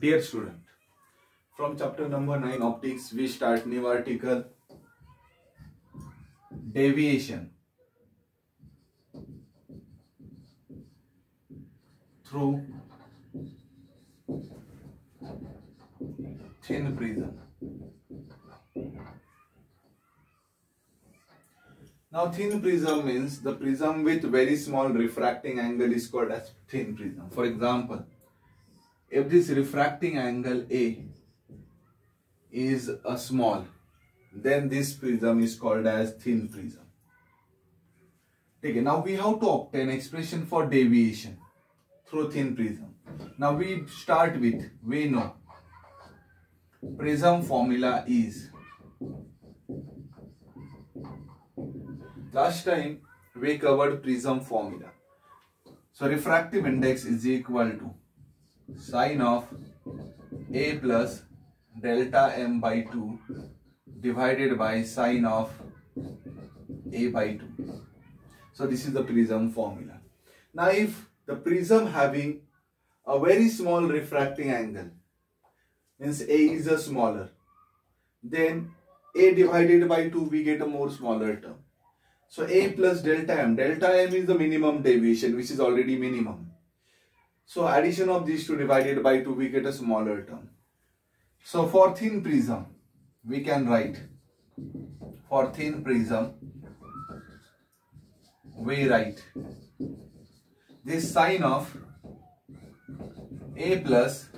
Dear student, from chapter number 9 optics we start new article, deviation through thin prism. Now thin prism means the prism with very small refracting angle is called as thin prism. For example, if this refracting angle A is a small, then this prism is called as thin prism. Okay, now we have to obtain expression for deviation through thin prism. Now we start with, we know prism formula is, last time we covered prism formula. So refractive index is equal to sine of A plus delta m by 2 divided by sine of A by 2. So this is the prism formula. Now if the prism having a very small refracting angle, means A is a smaller, then A divided by 2 we get a more smaller term. So A plus delta m is the minimum deviation, which is already minimum. So addition of these two divided by 2 we get a smaller term. So for thin prism we can write, for thin prism we write this sine of A plus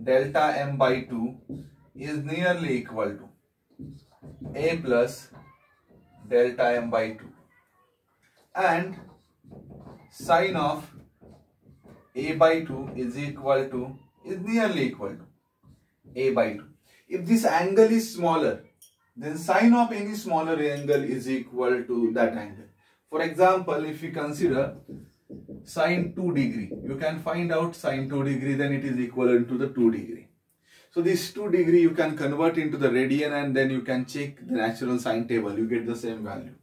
delta m by 2 is nearly equal to A plus delta m by 2, and sine of A by 2 is nearly equal to A by 2. If this angle is smaller, then sine of any smaller angle is equal to that angle. For example, if we consider sine 2 degree, you can find out sine 2 degree, then it is equivalent to the 2 degree. So this 2 degree you can convert into the radian and then you can check the natural sine table, you get the same value.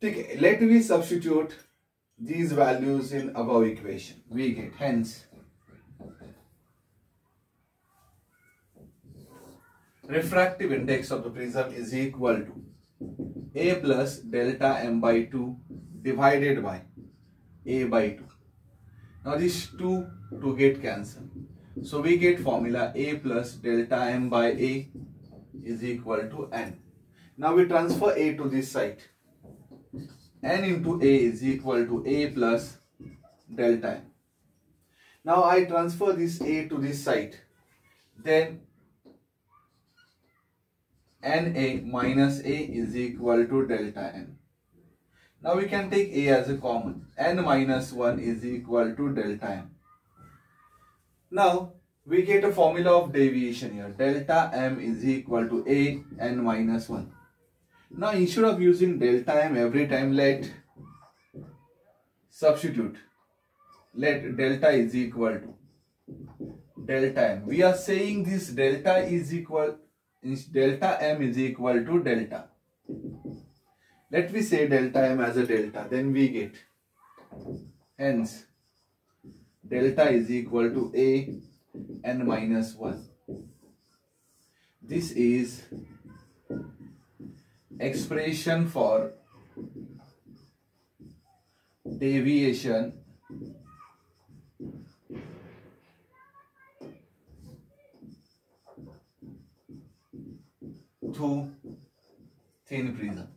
Okay, let me substitute these values in above equation. We get, hence refractive index of the prism is equal to A plus delta m by 2 divided by A by 2. Now these two to get cancelled. So we get formula A plus delta m by A is equal to n. Now we transfer A to this side. N into A is equal to A plus delta m. Now I transfer this A to this side. Then NA minus A is equal to delta n. Now we can take A as a common. N minus 1 is equal to delta m. Now we get a formula of deviation here. Delta m is equal to A n minus 1. Now instead of using delta m every time, let substitute. Let delta is equal to delta m. We are saying this delta m is equal to delta. Let me say delta m as a delta, then we get, hence delta is equal to A n minus 1. This is expression for deviation through thin prism.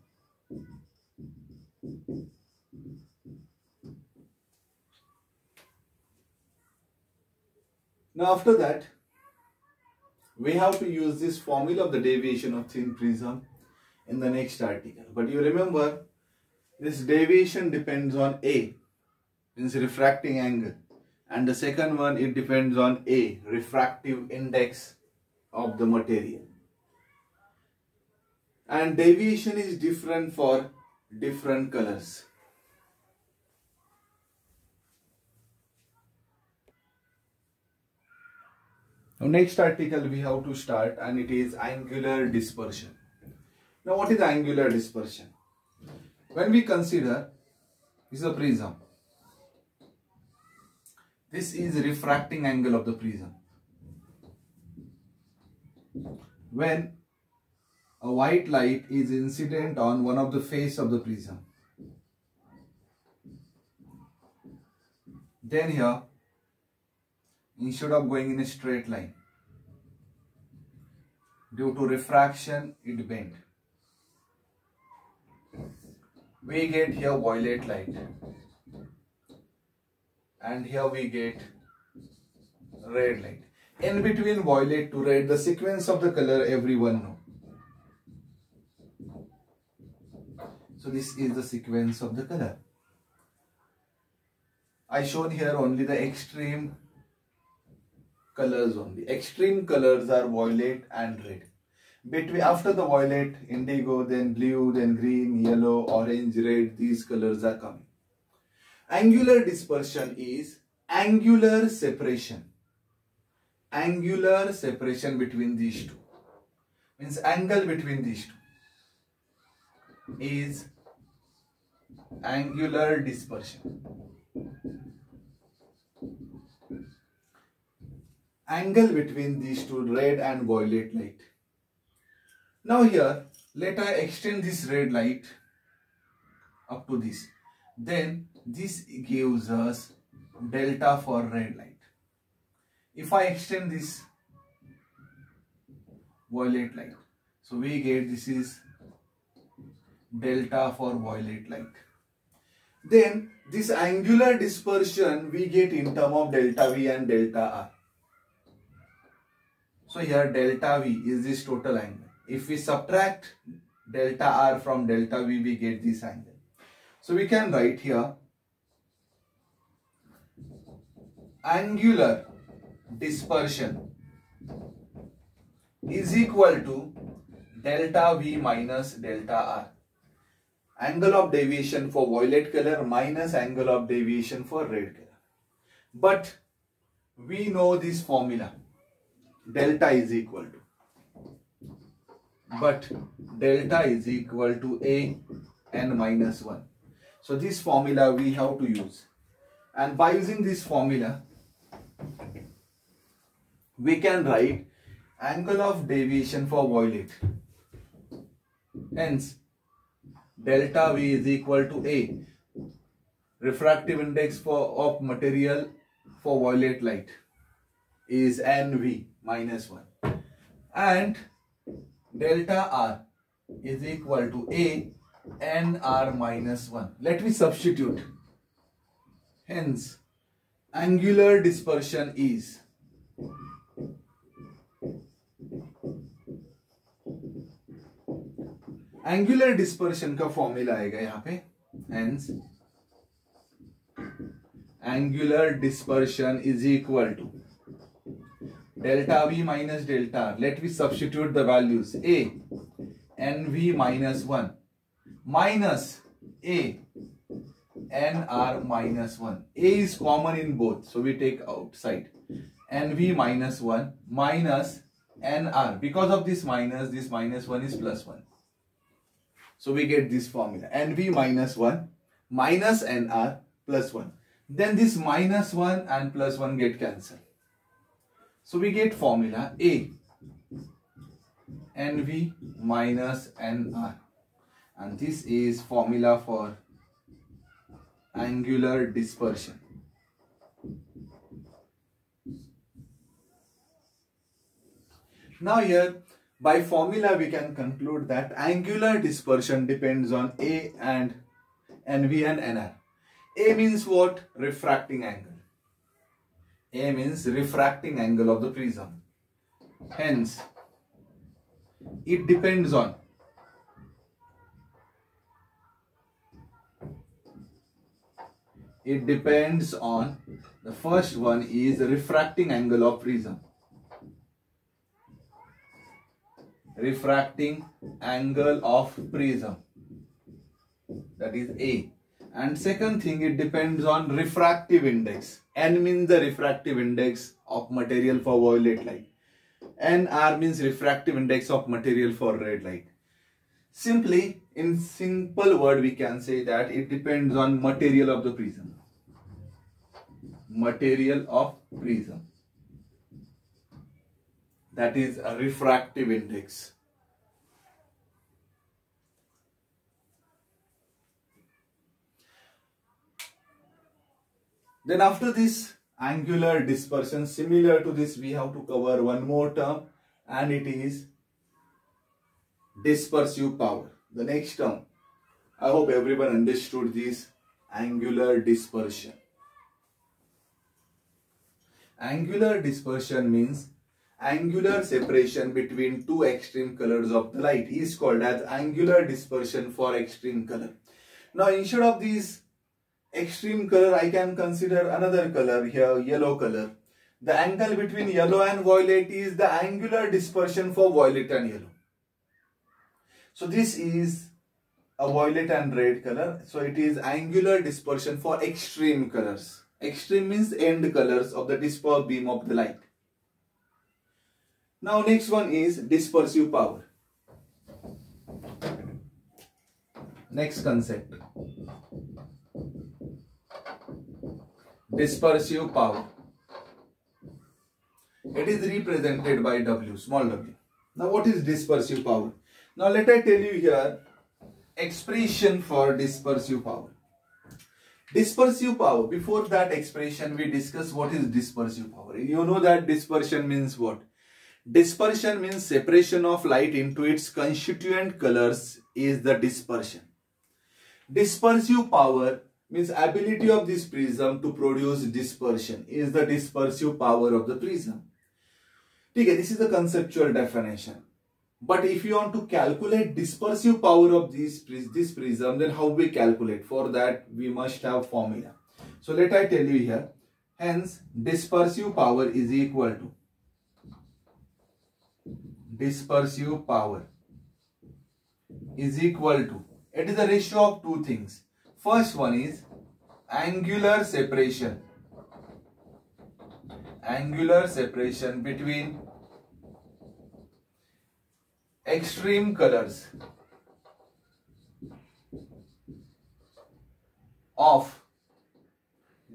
Now after that, we have to use this formula of the deviation of thin prism in the next article. But you remember, this deviation depends on A, means refracting angle, and the second one, it depends on A, refractive index of the material. And deviation is different for different colors. Now next article we have to start, and it is angular dispersion. Now what is angular dispersion? When we consider, this is a prism. This is refracting angle of the prism. When a white light is incident on one of the face of the prism, then here, instead of going in a straight line, due to refraction, it bent. We get here violet light, and here we get red light. In between violet to red, the sequence of the color everyone know. So this is the sequence of the color. I shown here only the extreme colors only. Extreme colors are violet and red. After the violet, indigo, then blue, then green, yellow, orange, red, these colors are coming. Angular dispersion is angular separation. Angular separation between these two. Means angle between these two is angular dispersion. Angle between these two, red and violet light. Now here, let I extend this red light up to this. Then this gives us delta for red light. If I extend this violet light, so we get this is delta for violet light. Then this angular dispersion we get in term of delta V and delta R. So here delta V is this total angle. If we subtract delta R from delta V, we get this angle. So we can write here angular dispersion is equal to delta V minus delta R. Angle of deviation for violet color minus angle of deviation for red color. But we know this formula. Delta is equal to. But delta is equal to A n minus 1. So this formula we have to use. And by using this formula, we can write angle of deviation for violet. Hence, delta V is equal to A. Refractive index of material for violet light is NV minus 1. And delta R is equal to A NR minus 1. Let me substitute. Hence, angular dispersion is angular dispersion का formula आएगा यहाँ पे. Hence, angular dispersion is equal to delta V minus delta R. Let me substitute the values. A NV minus 1 minus A NR minus 1. A is common in both, so we take outside. NV minus 1 minus NR. Because of this minus 1 is plus 1. So we get this formula. NV minus 1 minus NR plus 1. Then this minus 1 and plus 1 get cancelled. So we get formula A NV minus NR. And this is formula for angular dispersion. Now here, by formula we can conclude that angular dispersion depends on A and NV and NR. A means what? Refracting angle. A means refracting angle of the prism. Hence, it depends on the first one is refracting angle of prism. Refracting angle of prism, that is A. And second thing, it depends on refractive index. N means the refractive index of material for violet light. NR means refractive index of material for red light. Simply, in simple word, we can say that it depends on material of the prism. material of prism. That is a refractive index. Then after this angular dispersion, similar to this, we have to cover one more term, and it is dispersive power. The next term, I hope everyone understood this, angular dispersion. Angular dispersion means angular separation between two extreme colors of the light is called as angular dispersion for extreme color. Now instead of this extreme color, I can consider another color here, yellow color. The angle between yellow and violet is the angular dispersion for violet and yellow. So this is a violet and red color. So it is angular dispersion for extreme colors. Extreme means end colors of the dispersed beam of the light. Now next one is dispersive power. Next concept. Dispersive power. It is represented by W, small w. Now what is dispersive power? Now let I tell you here expression for dispersive power. Dispersive power, before that expression we discuss what is dispersive power. You know that dispersion means what? Dispersion means separation of light into its constituent colors is the dispersion. Dispersive power means ability of this prism to produce dispersion is the dispersive power of the prism. Okay, this is the conceptual definition. But if you want to calculate dispersive power of this prism, then how we calculate? For that we must have formula. So let I tell you here. Hence dispersive power is equal to it is a ratio of two things. First one is angular separation between extreme colors of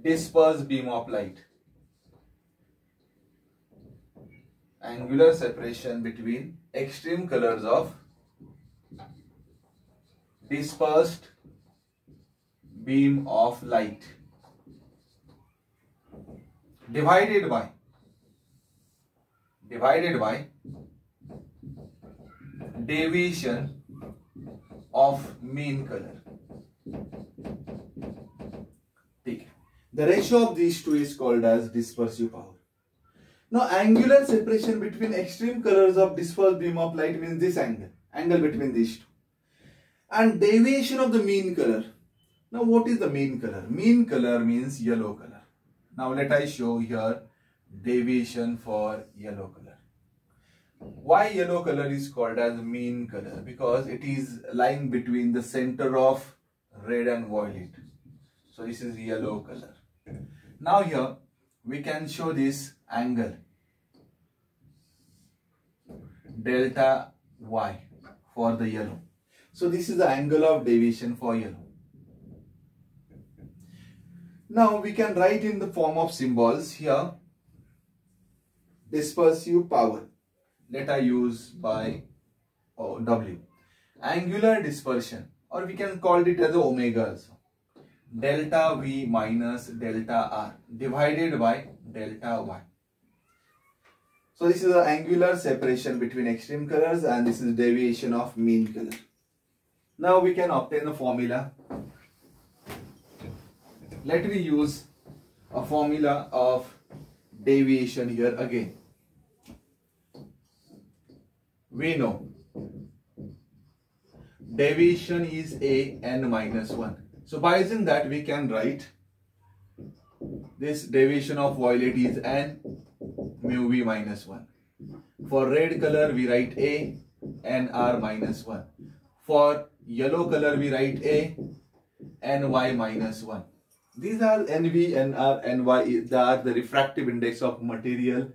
dispersed beam of light. Angular separation between extreme colors of dispersed beam of light divided by deviation of mean color. The ratio of these two is called as dispersive power. Now angular separation between extreme colors of dispersed beam of light means this angle between these two, and deviation of the mean color. Now what is the mean color? Mean color means yellow color. Now let I show here deviation for yellow color. Why yellow color is called as mean color? Because it is lying between the center of red and violet. So this is yellow color. Now here we can show this angle delta y for the yellow. So this is the angle of deviation for yellow. Now we can write in the form of symbols here. Dispersive power. Let I use by W. Angular dispersion, or we can call it as omega also. Delta V minus delta R divided by delta Y. So this is the angular separation between extreme colors, and this is deviation of mean color. Now we can obtain the formula. Let me use a formula of deviation here again. We know deviation is a n minus 1. So by using that we can write this deviation of violet is n mu v minus 1. For red color we write a n r minus 1. For yellow color we write a n y minus 1. These are NV, NR, NY. They are the refractive index of material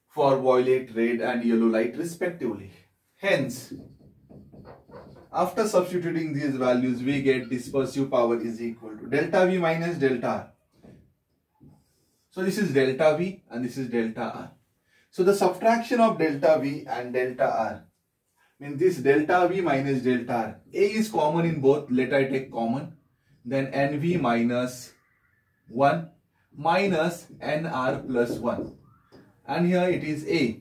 for violet, red and yellow light respectively. Hence, after substituting these values, we get dispersive power is equal to delta V minus delta R. So this is delta V and this is delta R. So the subtraction of delta V and delta R means this delta V minus delta R. A is common in both. Let I take common. Then NV minus 1 minus NR plus 1. And here it is A.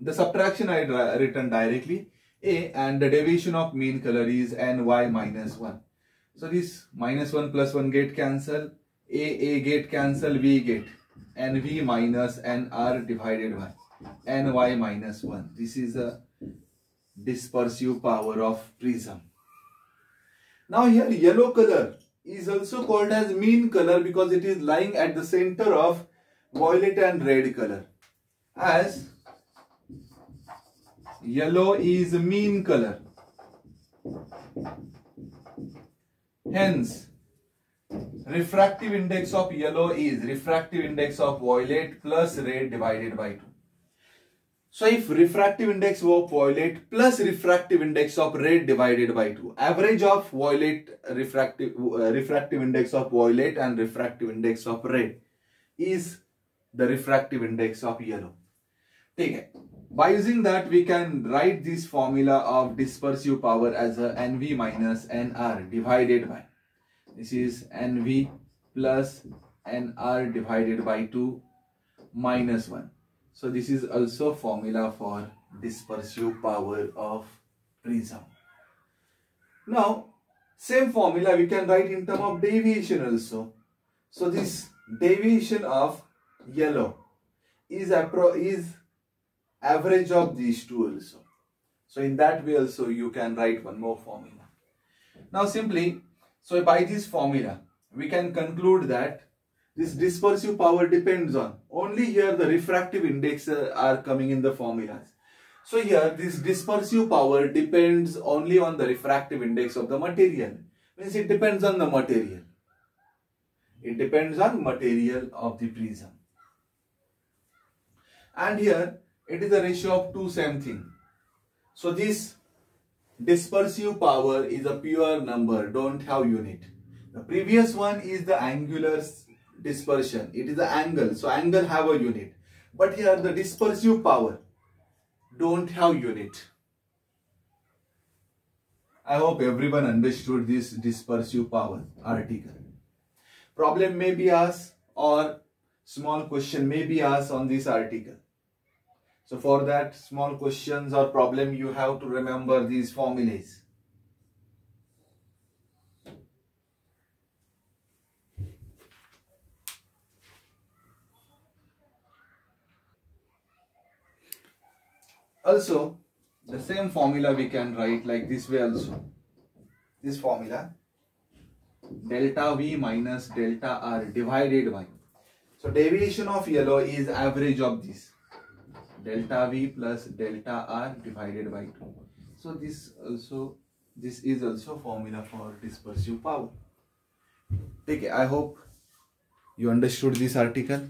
The subtraction I written directly. A, and the deviation of mean color is NY minus 1. So this minus 1 plus 1 get cancel. A get cancel, V get. NV minus NR divided by NY minus 1. This is a dispersive power of prism. Now here yellow color is also called as mean color because it is lying at the center of violet and red color. As yellow is mean color. Hence, refractive index of yellow is refractive index of violet plus red divided by 2. So if refractive index of violet plus refractive index of red divided by 2, average of violet refractive index of violet and refractive index of red is the refractive index of yellow. Okay. By using that, we can write this formula of dispersive power as a NV minus NR divided by, this is NV plus NR divided by 2 minus 1. So this is also formula for dispersive power of prism. Now, same formula we can write in terms of deviation also. So this deviation of yellow is average of these two also. So in that way also you can write one more formula. Now simply, so by this formula we can conclude that this dispersive power depends on, only here the refractive index are coming in the formulas. So here this dispersive power depends only on the refractive index of the material. Means it depends on the material. It depends on material of the prism. And here it is a ratio of 2 same thing. So this dispersive power is a pure number, don't have unit. The previous one is the angular dispersion. It is the angle. So angle have a unit. But here the dispersive power don't have unit. I hope everyone understood this dispersive power article. Problem may be asked or small question may be asked on this article. So for that small questions or problem you have to remember these formulas. Also, the same formula we can write like this way also. This formula, delta V minus delta R divided by. So deviation of yellow is average of this. Delta V plus delta R divided by 2. So this is also formula for dispersive power. Okay, I hope you understood this article.